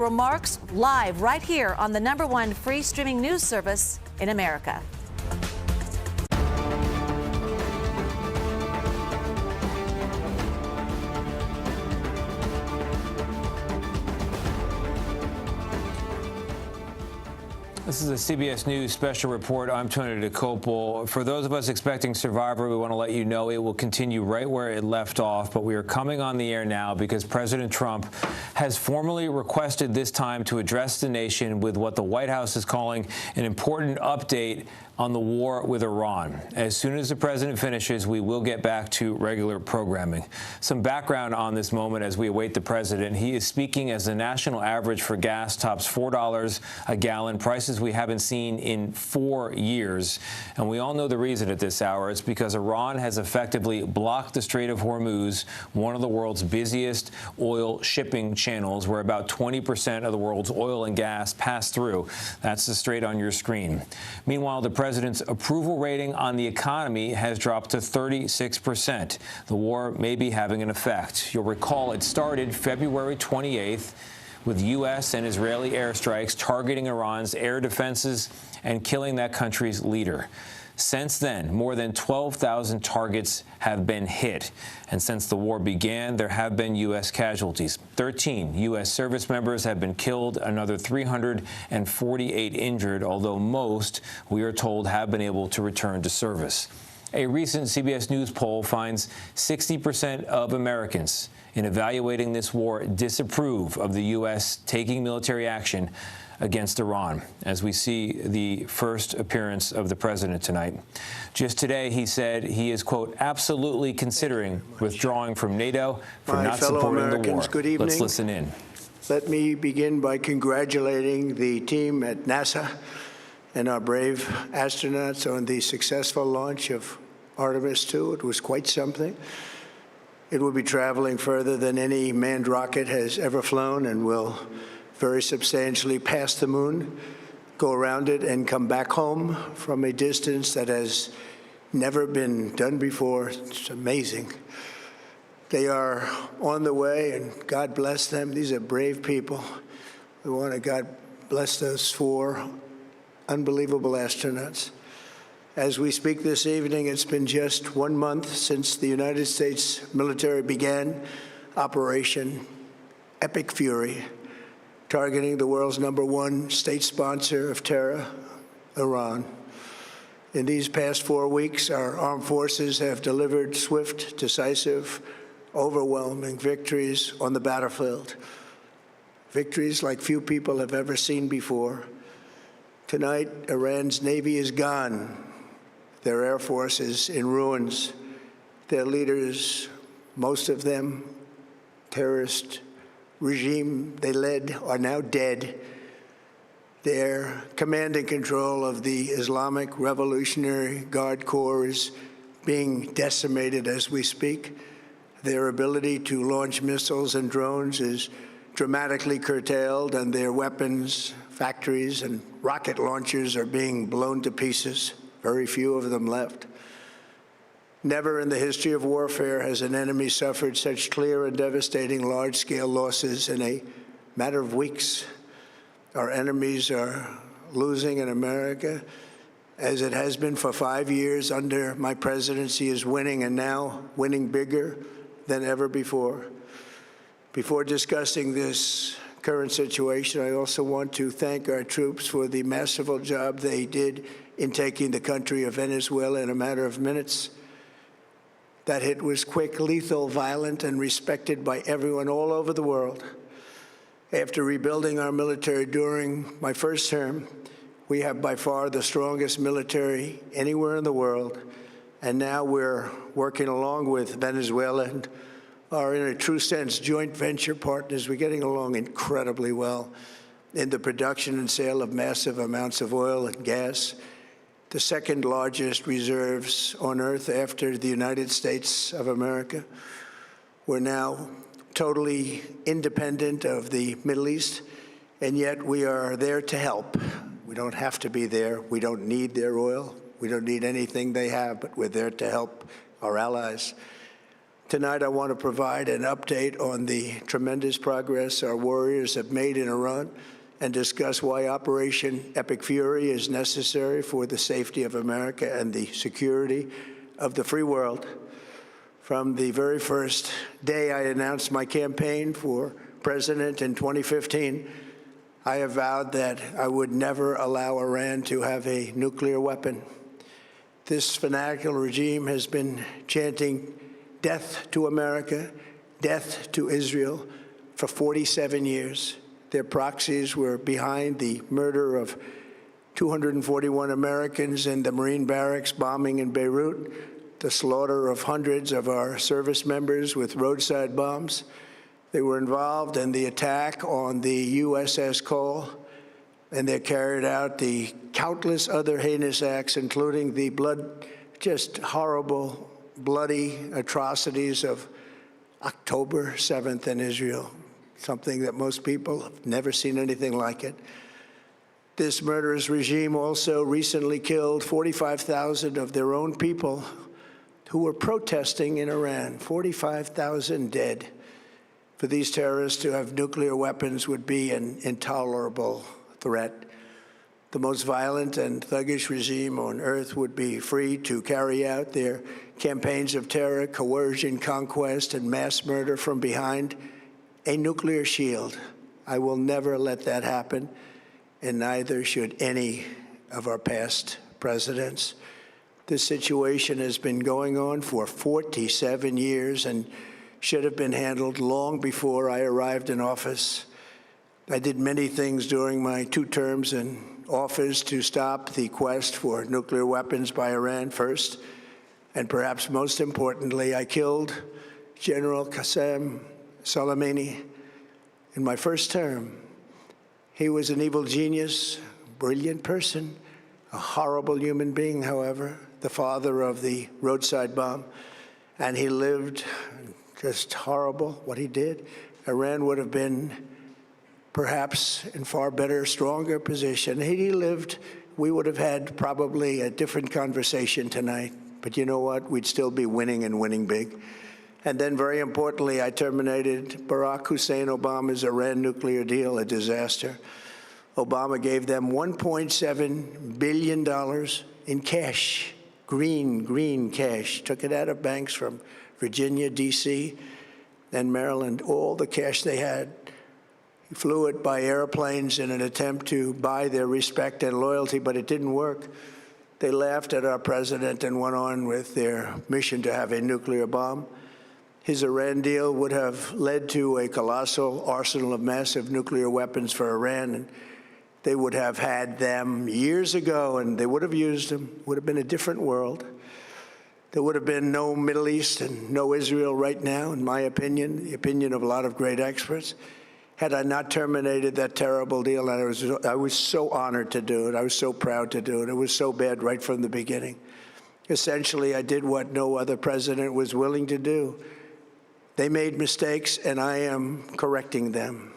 Remarks live right here on the #1 free streaming news service in America. This is a CBS News special report. I'm Tony DeCopel. For those of us expecting Survivor, we want to let you know it will continue right where it left off. But we are coming on the air now because President Trump has formally requested this time to address the nation with what the White House is calling an important update on the war with Iran. As soon as the president finishes, we will get back to regular programming. Some background on this moment as we await the president. He is speaking as the national average for gas tops $4 a gallon, prices we haven't seen in 4 years. And we all know the reason at this hour. It's because Iran has effectively blocked the Strait of Hormuz, one of the world's busiest oil shipping channels, where about 20% of the world's oil and gas pass through. That's the strait on your screen. Meanwhile, the president's approval rating on the economy has dropped to 36%. The war may be having an effect. You'll recall it started February 28th with U.S. and Israeli airstrikes targeting Iran's air defenses and killing that country's leader. Since then, more than 12,000 targets have been hit. And since the war began, there have been U.S. casualties. 13 U.S. service members have been killed, another 348 injured, although most, we are told, have been able to return to service. A recent CBS News poll finds 60% of Americans in evaluating this war disapprove of the U.S. taking military action against Iran, as we see the first appearance of the president tonight. Just today, he said he is, quote, absolutely considering withdrawing from NATO for not supporting the war. Good evening. Let's listen in. Let me begin by congratulating the team at NASA and our brave astronauts on the successful launch of Artemis II. It was quite something. It will be traveling further than any manned rocket has ever flown and will very substantially pass the moon, go around it, and come back home from a distance that has never been done before. It's amazing. They are on the way, and God bless them. These are brave people. We want to God bless those 4 unbelievable astronauts. As we speak this evening, it's been just 1 month since the United States military began Operation Epic Fury, targeting the world's #1 state sponsor of terror, Iran. In these past 4 weeks, our armed forces have delivered swift, decisive, overwhelming victories on the battlefield. Victories like few people have ever seen before. Tonight, Iran's Navy is gone. Their Air Force is in ruins. Their leaders, most of them terrorist regime they led, are now dead. Their command and control of the Islamic Revolutionary Guard Corps is being decimated as we speak. Their ability to launch missiles and drones is dramatically curtailed, and their weapons, factories, and rocket launchers are being blown to pieces. Very few of them left. Never in the history of warfare has an enemy suffered such clear and devastating large-scale losses in a matter of weeks. Our enemies are losing in America, as it has been for 5 years under my presidency, is winning, and now winning bigger than ever before. Before discussing this current situation, I also want to thank our troops for the masterful job they did in taking the country of Venezuela in a matter of minutes. That hit was quick, lethal, violent, and respected by everyone all over the world. After rebuilding our military during my first term, we have by far the strongest military anywhere in the world. And now we're working along with Venezuela and are, in a true sense, joint venture partners. We're getting along incredibly well in the production and sale of massive amounts of oil and gas, the second largest reserves on Earth after the United States of America. We're now totally independent of the Middle East, and yet we are there to help. We don't have to be there. We don't need their oil. We don't need anything they have, but we're there to help our allies. Tonight, I want to provide an update on the tremendous progress our warriors have made in Iran and discuss why Operation Epic Fury is necessary for the safety of America and the security of the free world. From the very first day I announced my campaign for president in 2015, I have vowed that I would never allow Iran to have a nuclear weapon. This fanatical regime has been chanting death to America, death to Israel for 47 years. Their proxies were behind the murder of 241 Americans in the Marine barracks bombing in Beirut, the slaughter of hundreds of our service members with roadside bombs. They were involved in the attack on the USS Cole, and they carried out the countless other heinous acts, including the just horrible, bloody atrocities of October 7th in Israel, something that most people have never seen anything like it. This murderous regime also recently killed 45,000 of their own people who were protesting in Iran. 45,000 dead. For these terrorists to have nuclear weapons would be an intolerable threat. The most violent and thuggish regime on earth would be free to carry out their campaigns of terror, coercion, conquest, and mass murder from behind a nuclear shield. I will never let that happen, and neither should any of our past presidents. This situation has been going on for 47 years and should have been handled long before I arrived in office. I did many things during my 2 terms in office to stop the quest for nuclear weapons by Iran first, and perhaps most importantly, I killed General Qasem Soleimani in my first term. He was an evil genius, brilliant person, a horrible human being, however, the father of the roadside bomb, and he lived just horrible what he did. Iran would have been perhaps in far better, stronger position. Had he lived, we would have had probably a different conversation tonight. But you know what? We'd still be winning and winning big. And then, very importantly, I terminated Barack Hussein Obama's Iran nuclear deal, a disaster. Obama gave them $1.7 billion in cash, green cash, took it out of banks from Virginia, D.C., and Maryland, all the cash they had. He flew it by airplanes in an attempt to buy their respect and loyalty, but it didn't work. They laughed at our president and went on with their mission to have a nuclear bomb. His Iran deal would have led to a colossal arsenal of massive nuclear weapons for Iran, and they would have had them years ago, and they would have used them. It would have been a different world. There would have been no Middle East and no Israel right now, in my opinion, the opinion of a lot of great experts, had I not terminated that terrible deal. And I was so honored to do it. I was so proud to do it. It was so bad right from the beginning. Essentially, I did what no other president was willing to do. They made mistakes, and I am correcting them.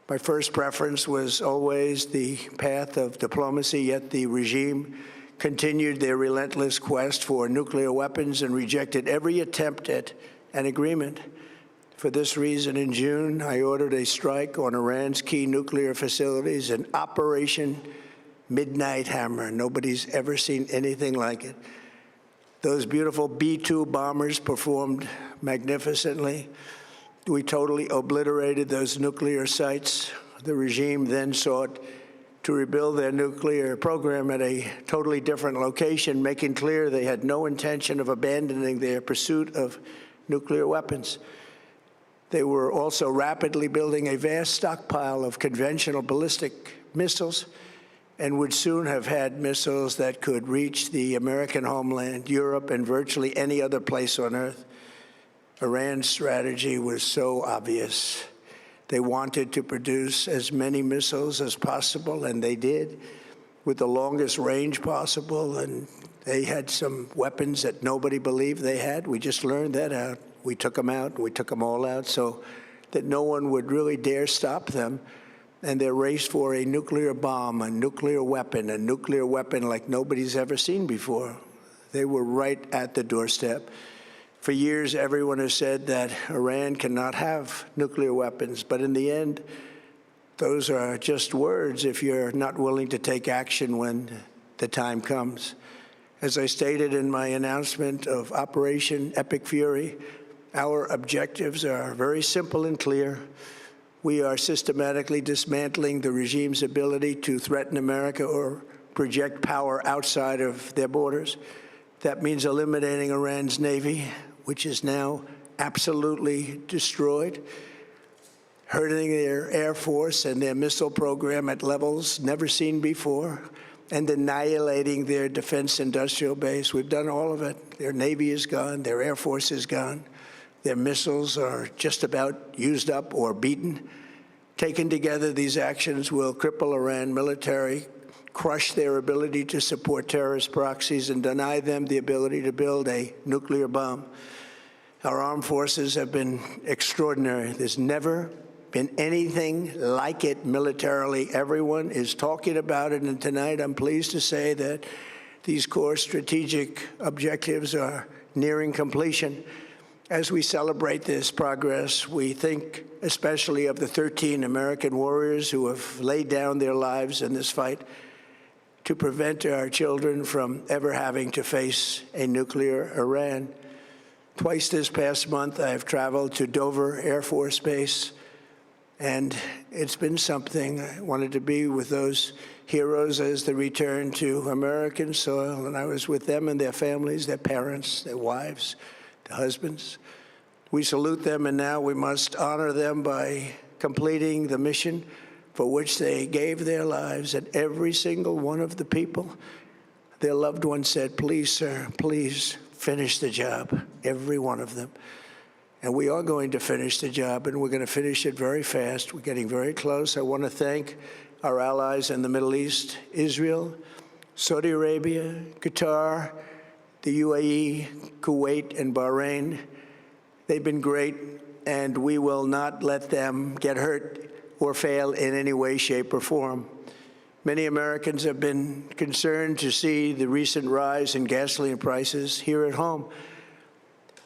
My first preference was always the path of diplomacy, yet the regime continued their relentless quest for nuclear weapons and rejected every attempt at an agreement. For this reason, in June, I ordered a strike on Iran's key nuclear facilities, an Operation Midnight Hammer. Nobody's ever seen anything like it. Those beautiful B-2 bombers performed magnificently. We totally obliterated those nuclear sites. The regime then sought to rebuild their nuclear program at a totally different location, making clear they had no intention of abandoning their pursuit of nuclear weapons. They were also rapidly building a vast stockpile of conventional ballistic missiles and would soon have had missiles that could reach the American homeland, Europe, and virtually any other place on Earth. Iran's strategy was so obvious. They wanted to produce as many missiles as possible, and they did, with the longest range possible, and they had some weapons that nobody believed they had. We just learned that out. We took them out. We took them all out so that no one would really dare stop them. And their race for a nuclear bomb, a nuclear weapon like nobody's ever seen before. They were right at the doorstep. For years, everyone has said that Iran cannot have nuclear weapons, but in the end, those are just words if you're not willing to take action when the time comes. As I stated in my announcement of Operation Epic Fury, our objectives are very simple and clear. We are systematically dismantling the regime's ability to threaten America or project power outside of their borders. That means eliminating Iran's Navy, which is now absolutely destroyed, hurting their Air Force and their missile program at levels never seen before, and annihilating their defense industrial base. We've done all of it. Their Navy is gone. Their Air Force is gone. Their missiles are just about used up or beaten. Taken together, these actions will cripple Iran military, crush their ability to support terrorist proxies, and deny them the ability to build a nuclear bomb. Our armed forces have been extraordinary. There's never been anything like it militarily. Everyone is talking about it, and tonight I'm pleased to say that these core strategic objectives are nearing completion. As we celebrate this progress, we think especially of the 13 American warriors who have laid down their lives in this fight to prevent our children from ever having to face a nuclear Iran. Twice this past month, I have traveled to Dover Air Force Base, and it's been something. I wanted to be with those heroes as they return to American soil, and I was with them and their families, their parents, their wives, their husbands. We salute them, and now we must honor them by completing the mission for which they gave their lives. And every single one of the people, their loved ones said, "Please, sir, please finish the job," every one of them. And we are going to finish the job, and we're going to finish it very fast. We're getting very close. I want to thank our allies in the Middle East, Israel, Saudi Arabia, Qatar, the UAE, Kuwait, and Bahrain. They've been great, and we will not let them get hurt or fail in any way, shape, or form. Many Americans have been concerned to see the recent rise in gasoline prices here at home.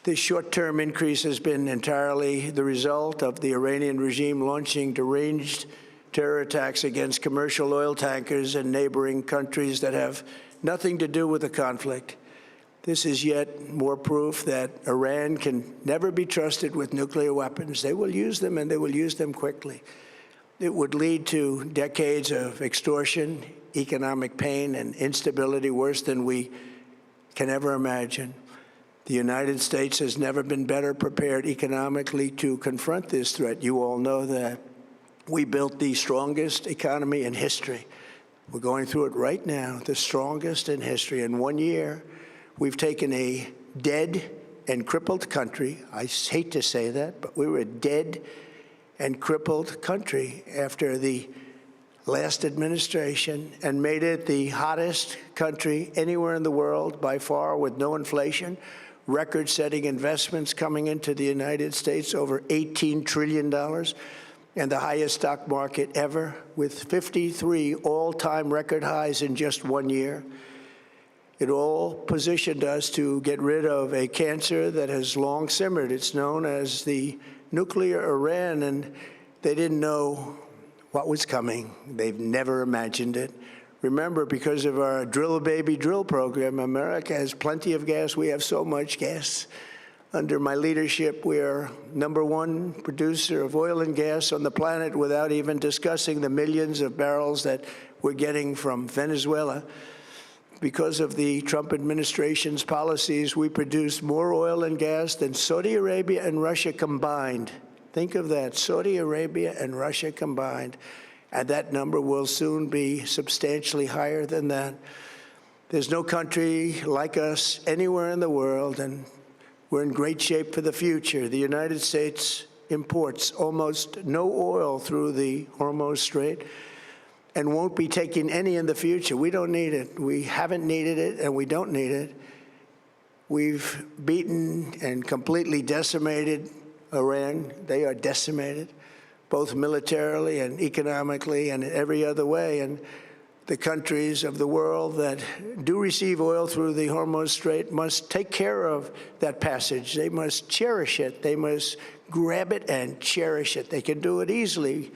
This short-term increase has been entirely the result of the Iranian regime launching deranged terror attacks against commercial oil tankers in neighboring countries that have nothing to do with the conflict. This is yet more proof that Iran can never be trusted with nuclear weapons. They will use them, and they will use them quickly. It would lead to decades of extortion, economic pain, and instability worse than we can ever imagine. The United States has never been better prepared economically to confront this threat. You all know that. We built the strongest economy in history. We're going through it right now, the strongest in history. In 1 year, we've taken a dead and crippled country. I hate to say that, but we were a dead and crippled country after the last administration and made it the hottest country anywhere in the world by far, with no inflation, record-setting investments coming into the United States, over $18 trillion, and the highest stock market ever, with 53 all-time record highs in just 1 year. It all positioned us to get rid of a cancer that has long simmered. It's known as the nuclear Iran, and they didn't know what was coming. They've never imagined it. Remember, because of our Drill Baby Drill program, America has plenty of gas. We have so much gas. Under my leadership, we are #1 producer of oil and gas on the planet, without even discussing the millions of barrels that we're getting from Venezuela. Because of the Trump administration's policies, we produce more oil and gas than Saudi Arabia and Russia combined. Think of that, Saudi Arabia and Russia combined. And that number will soon be substantially higher than that. There's no country like us anywhere in the world, and we're in great shape for the future. The United States imports almost no oil through the Hormuz Strait and won't be taking any in the future. We don't need it. We haven't needed it, and we don't need it. We've beaten and completely decimated Iran. They are decimated, both militarily and economically and in every other way. And The countries of the world that do receive oil through the Hormuz Strait must take care of that passage. They must cherish it. They must grab it and cherish it. They can do it easily.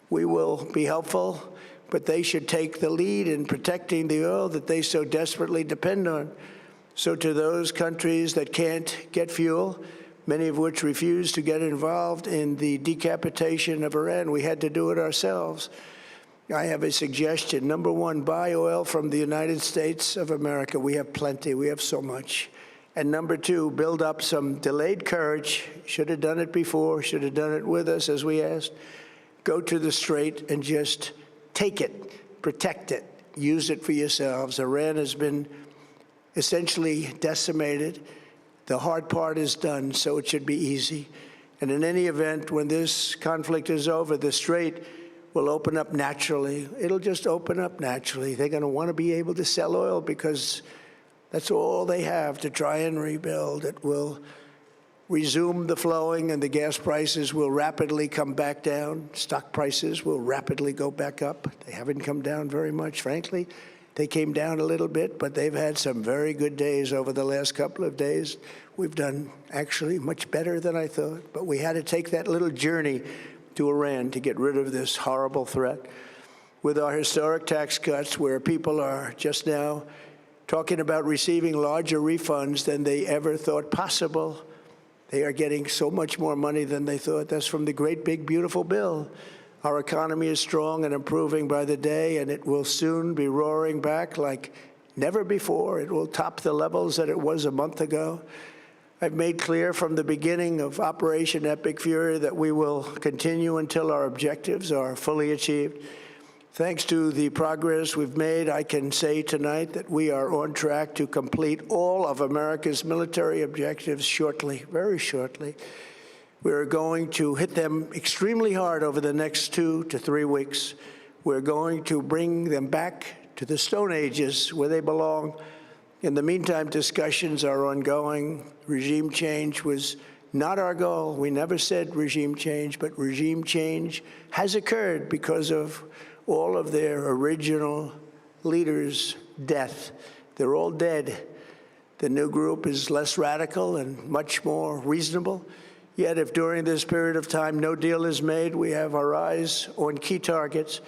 We will be helpful, but they should take the lead in protecting the oil that they so desperately depend on. So to those countries that can't get fuel, many of which refuse to get involved in the decapitation of Iran, we had to do it ourselves. I have a suggestion. Number one, buy oil from the United States of America. We have plenty. We have so much. And number two, build up some delayed courage. Should have done it before. Should have done it with us, as we asked. Go to the Strait and just take it, protect it, use it for yourselves. Iran has been essentially decimated. The hard part is done, so it should be easy. And in any event, when this conflict is over, the Strait will open up naturally. It'll just open up naturally. They're going to want to be able to sell oil because that's all they have to try and rebuild. It will resume the flowing, and the gas prices will rapidly come back down. Stock prices will rapidly go back up. They haven't come down very much, frankly. They came down a little bit, but they've had some very good days over the last couple of days. We've done actually much better than I thought, but we had to take that little journey to Iran to get rid of this horrible threat. With our historic tax cuts, where people are just now talking about receiving larger refunds than they ever thought possible, they are getting so much more money than they thought. That's from the great, big, beautiful bill. Our economy is strong and improving by the day, and it will soon be roaring back like never before. It will top the levels that it was a month ago. I've made clear from the beginning of Operation Epic Fury that we will continue until our objectives are fully achieved. Thanks to the progress we've made, I can say tonight that we are on track to complete all of America's military objectives shortly, very shortly. We're going to hit them extremely hard over the next 2 to 3 weeks. We're going to bring them back to the Stone Ages where they belong. In the meantime, discussions are ongoing. Regime change was not our goal. We never said regime change, but regime change has occurred because of all of their original leaders' death. They're all dead. The new group is less radical and much more reasonable. Yet if during this period of time no deal is made, we have our eyes on key targets.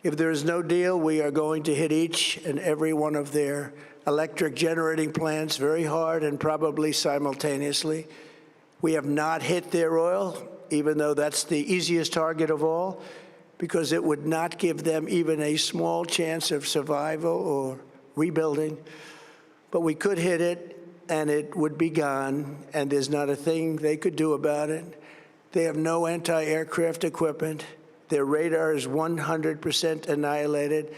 If there is no deal, we are going to hit each and every one of their electric generating plants very hard and probably simultaneously. We have not hit their oil, even though that's the easiest target of all, because it would not give them even a small chance of survival or rebuilding. But we could hit it, and it would be gone, and there's not a thing they could do about it. They have no anti-aircraft equipment. Their radar is 100% annihilated.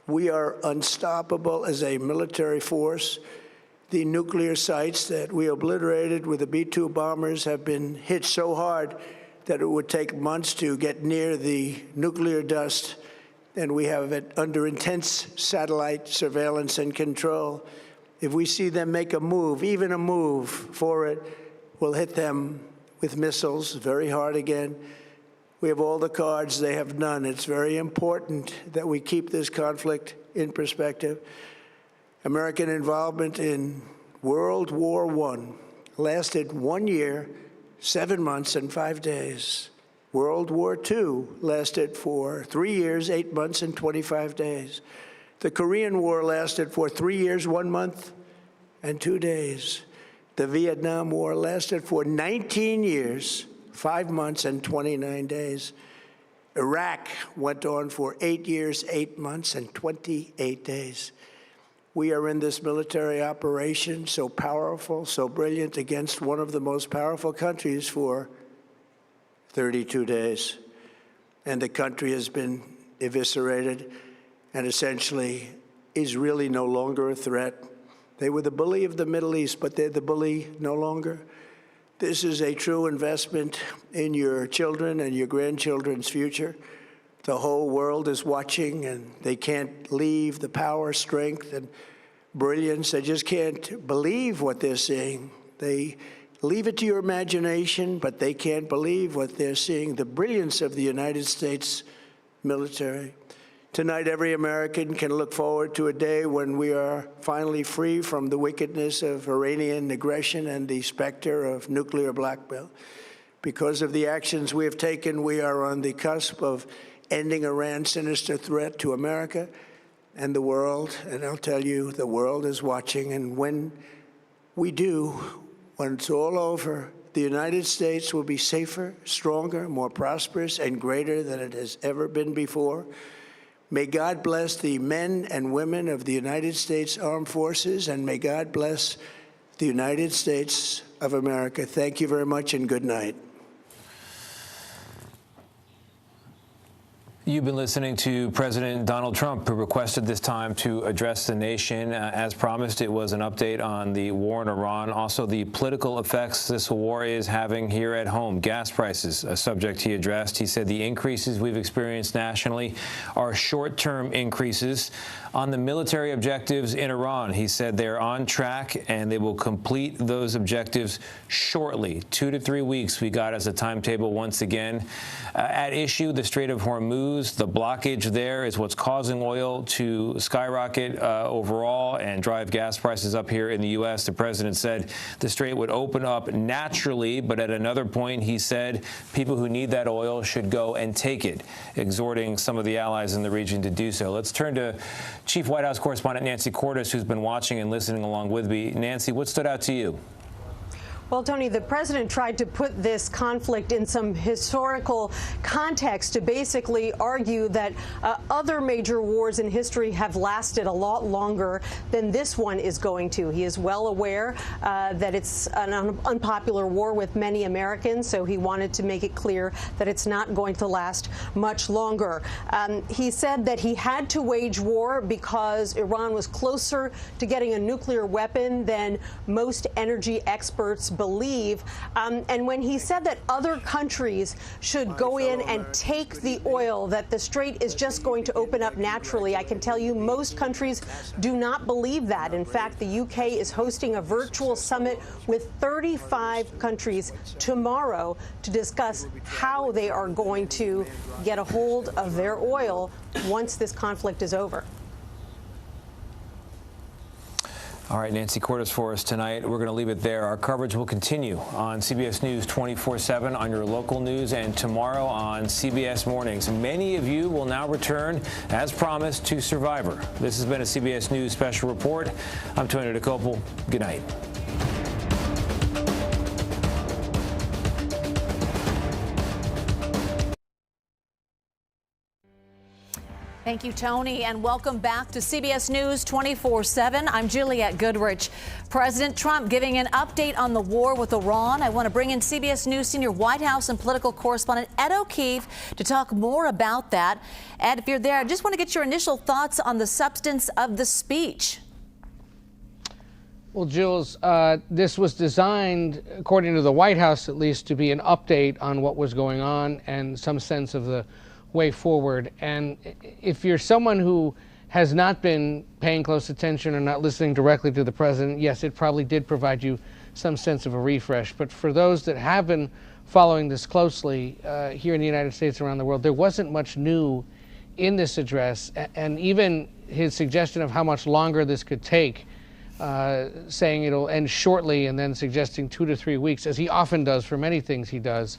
We are unstoppable as a military force. The nuclear sites that we obliterated with the B-2 bombers have been hit so hard that it would take months to get near the nuclear dust, and we have it under intense satellite surveillance and control. If we see them make a move, even a move for it, we'll hit them with missiles very hard again. We have all the cards, they have none. It's very important that we keep this conflict in perspective. American involvement in World War I lasted 1 year, 7 months, and 5 days. World War II lasted for 3 years, 8 months, and 25 days. The Korean War lasted for 3 years, 1 month, and 2 days. The Vietnam War lasted for 19 years, 5 months, and 29 days. Iraq went on for 8 years, 8 months, and 28 days. We are in this military operation, so powerful, so brilliant, against one of the most powerful countries for 32 days. And the country has been eviscerated and essentially is really no longer a threat. They were the bully of the Middle East, but they're the bully no longer. This is a true investment in your children and your grandchildren's future. The whole world is watching, and they can't leave the power, strength, and brilliance. They just can't believe what they're seeing. They leave it to your imagination, but they can't believe what they're seeing, the brilliance of the United States military. Tonight, every American can look forward to a day when we are finally free from the wickedness of Iranian aggression and the specter of nuclear blackmail. Because of the actions we have taken, we are on the cusp of ending Iran's sinister threat to America and the world. And I'll tell you, the world is watching. And when we do, when it's all over, the United States will be safer, stronger, more prosperous, and greater than it has ever been before. May God bless the men and women of the United States Armed Forces, and may God bless the United States of America. Thank you very much, and good night. You've been listening to President Donald Trump, who requested this time to address the nation. As promised, it was an update on the war in Iran, also the political effects this war is having here at home. Gas prices, a subject he addressed. He said the increases we've experienced nationally are short-term increases. On the military objectives in Iran, he said they're on track and they will complete those objectives shortly. 2 to 3 weeks we got as a timetable once again. At issue, the Strait of Hormuz, the blockage there is what's causing oil to skyrocket overall and drive gas prices up here in the U.S. The president said the strait would open up naturally, but at another point he said people who need that oil should go and take it, exhorting some of the allies in the region to do so. Let's turn to Chief White House correspondent Nancy Cordes, who's been watching and listening along with me. Nancy, what stood out to you? Well, Tony, the president tried to put this conflict in some historical context to basically argue that other major wars in history have lasted a lot longer than this one is going to. He is well aware that it's an unpopular war with many Americans, so he wanted to make it clear that it's not going to last much longer. He said that he had to wage war because Iran was closer to getting a nuclear weapon than most energy experts believe. And when he said that other countries should go in and take the oil, that the strait is just going to open up naturally, I can tell you most countries do not believe that. In fact, the UK is hosting a virtual summit with 35 countries tomorrow to discuss how they are going to get a hold of their oil once this conflict is over. All right, Nancy Cordes for us tonight. We're going to leave it there. Our coverage will continue on CBS News 24/7 on your local news and tomorrow on CBS Mornings. Many of you will now return, as promised, to Survivor. This has been a CBS News Special Report. I'm Tony DeCopel. Good night. Thank you, Tony, and welcome back to CBS News 24/7. I'm Juliette Goodrich. President Trump giving an update on the war with Iran. I want to bring in CBS News senior White House and political correspondent Ed O'Keefe to talk more about that. Ed, if you're there, I just want to get your initial thoughts on the substance of the speech. Well, Jules, this was designed, according to the White House at least, to be an update on what was going on and some sense of the way forward. And if you're someone who has not been paying close attention or not listening directly to the president, yes, it probably did provide you some sense of a refresh. But for those that have been following this closely here in the United States and around the world, there wasn't much new in this address. And even his suggestion of how much longer this could take, saying it'll end shortly and then suggesting 2 to 3 weeks, as he often does for many things he does,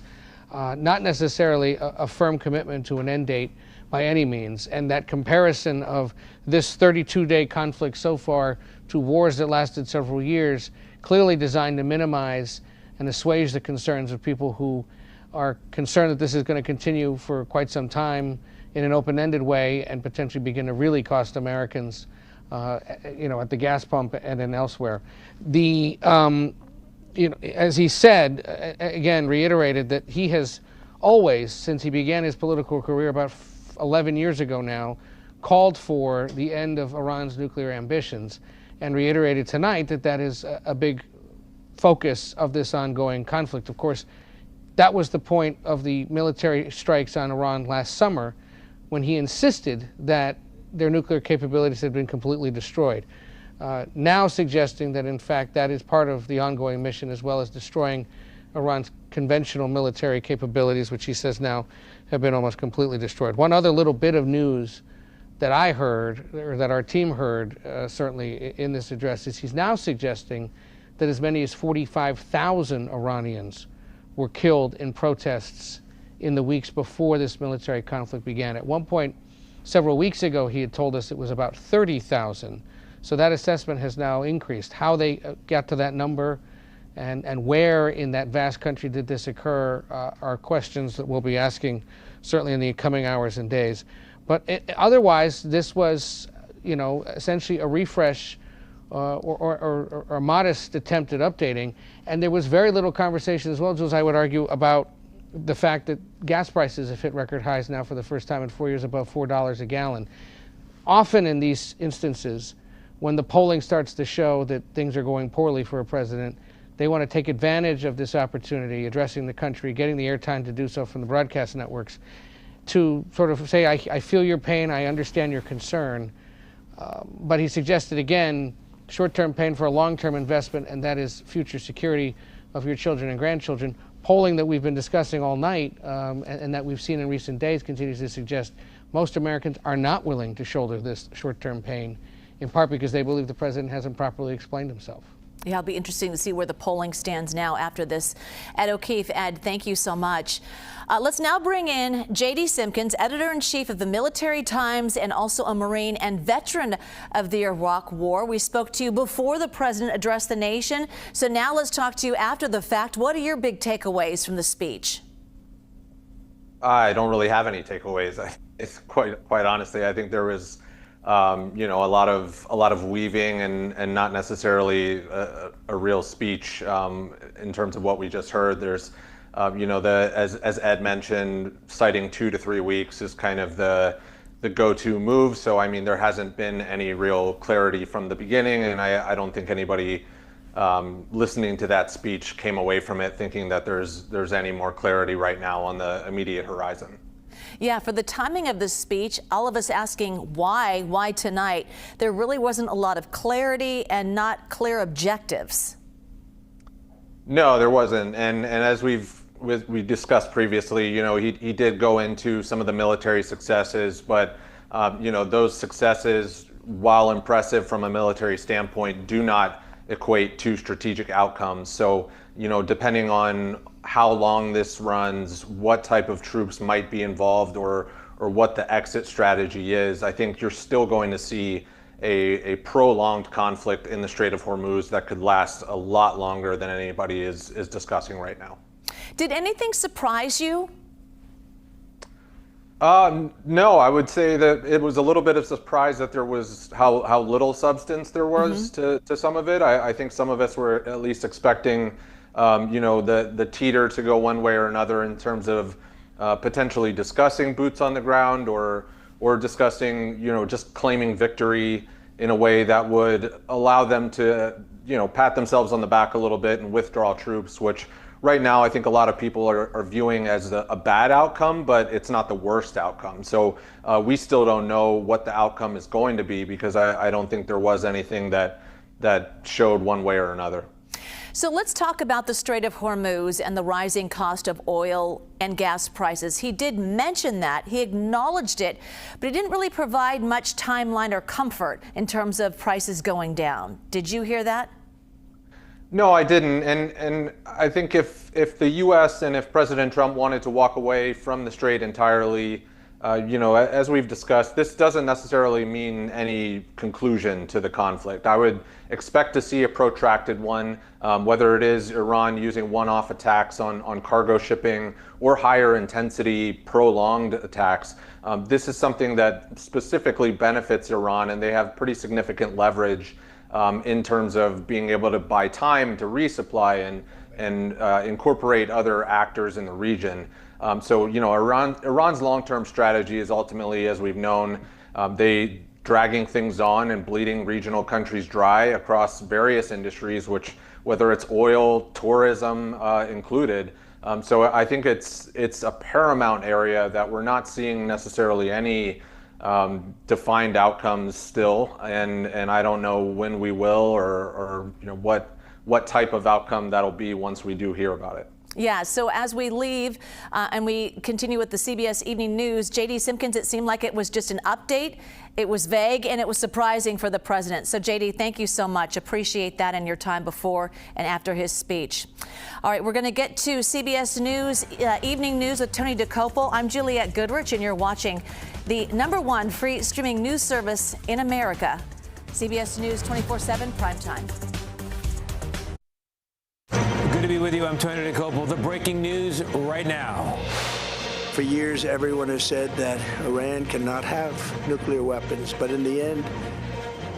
not necessarily a firm commitment to an end date by any means. And that comparison of this 32-day conflict so far to wars that lasted several years, clearly designed to minimize and assuage the concerns of people who are concerned that this is going to continue for quite some time in an open-ended way and potentially begin to really cost Americans, at the gas pump and then elsewhere. As he said, again, reiterated that he has always, since he began his political career about 11 years ago now, called for the end of Iran's nuclear ambitions, and reiterated tonight that that is a big focus of this ongoing conflict. Of course, that was the point of the military strikes on Iran last summer, when he insisted that their nuclear capabilities had been completely destroyed. Now suggesting that, in fact, that is part of the ongoing mission, as well as destroying Iran's conventional military capabilities, which he says now have been almost completely destroyed. One other little bit of news that I heard, or that our team heard, certainly in this address, is he's now suggesting that as many as 45,000 Iranians were killed in protests in the weeks before this military conflict began. At one point, several weeks ago, he had told us it was about 30,000. So that assessment has now increased. How they got to that number and where in that vast country did this occur are questions that we'll be asking certainly in the coming hours and days. But otherwise, this was, essentially a refresh or a modest attempt at updating. And there was very little conversation as well, Jules, I would argue, about the fact that gas prices have hit record highs now for the first time in 4 years, above $4 a gallon. Often in these instances, when the polling starts to show that things are going poorly for a president, they want to take advantage of this opportunity, addressing the country, getting the airtime to do so from the broadcast networks, to sort of say, I feel your pain, I understand your concern. But he suggested, again, short-term pain for a long-term investment, and that is future security of your children and grandchildren. Polling that we've been discussing all night and that we've seen in recent days continues to suggest most Americans are not willing to shoulder this short-term pain, in part because they believe the president hasn't properly explained himself. Yeah, it'll be interesting to see where the polling stands now after this. Ed O'Keefe, Ed, thank you so much. Let's now bring in J.D. Simpkins, editor-in-chief of the Military Times and also a Marine and veteran of the Iraq War. We spoke to you before the president addressed the nation, so now let's talk to you after the fact. What are your big takeaways from the speech? I don't really have any takeaways. It's quite honestly, I think there was a lot of weaving and not necessarily a real speech in terms of what we just heard. There's as Ed mentioned, citing 2 to 3 weeks is kind of the go-to move. So I mean, there hasn't been any real clarity from the beginning, and I don't think anybody listening to that speech came away from it thinking that there's any more clarity right now on the immediate horizon. Yeah, for the timing of this speech, all of us asking why tonight, there really wasn't a lot of clarity and not clear objectives. No, there wasn't. And as we discussed previously, he did go into some of the military successes, but those successes, while impressive from a military standpoint, do not equate to strategic outcomes. So, depending on how long this runs, what type of troops might be involved, or what the exit strategy is, I think you're still going to see a prolonged conflict in the Strait of Hormuz that could last a lot longer than anybody is discussing right now. Did anything surprise you? No, I would say that it was a little bit of surprise that there was how little substance there was to some of it. I think some of us were at least expecting the teeter to go one way or another in terms of potentially discussing boots on the ground or discussing, just claiming victory in a way that would allow them to, pat themselves on the back a little bit and withdraw troops, which right now I think a lot of people are viewing as a bad outcome, but it's not the worst outcome. So we still don't know what the outcome is going to be, because I don't think there was anything that showed one way or another. So let's talk about the Strait of Hormuz and the rising cost of oil and gas prices. He did mention that. He acknowledged it, but he didn't really provide much timeline or comfort in terms of prices going down. Did you hear that? No, I didn't. And I think if the U.S. and if President Trump wanted to walk away from the Strait entirely, as we've discussed, this doesn't necessarily mean any conclusion to the conflict. I would expect to see a protracted one, whether it is Iran using one-off attacks on cargo shipping or higher intensity prolonged attacks. This is something that specifically benefits Iran, and they have pretty significant leverage in terms of being able to buy time to resupply and incorporate other actors in the region. So, Iran's long-term strategy is ultimately, as we've known, they dragging things on and bleeding regional countries dry across various industries, which, whether it's oil, tourism included. So I think it's a paramount area that we're not seeing necessarily any defined outcomes still, and I don't know when we will or what type of outcome that'll be once we do hear about it. Yeah, so as we leave and we continue with the CBS Evening News, J.D. Simpkins, it seemed like it was just an update. It was vague and it was surprising for the president. So, J.D., thank you so much. Appreciate that and your time before and after his speech. All right, we're going to get to CBS News Evening News with Tony DeCopel. I'm Juliette Goodrich, and you're watching the #1 free streaming news service in America, CBS News 24/7 Primetime. Good to be with you. I'm Tony DeCopel. The breaking news right now. For years, everyone has said that Iran cannot have nuclear weapons, but in the end,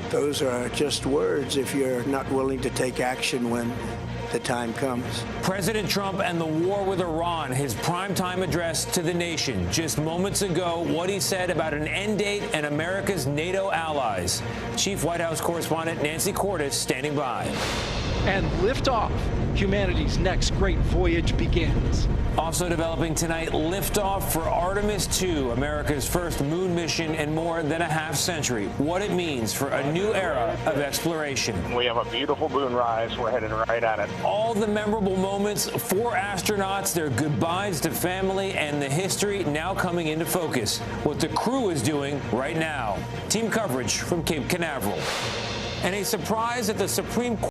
those are just words if you're not willing to take action when the time comes. President Trump and the war with Iran, his primetime address to the nation. Just moments ago, what he said about an end date and America's NATO allies. Chief White House correspondent Nancy Cordes standing by. And liftoff. Humanity's next great voyage begins. Also developing tonight, liftoff for Artemis II, America's first moon mission in more than a half century. What it means for a new era of exploration. We have a beautiful moonrise. We're headed right at it. All the memorable moments for astronauts, their goodbyes to family, and the history now coming into focus. What the crew is doing right now. Team coverage from Cape Canaveral. And a surprise at the Supreme Court.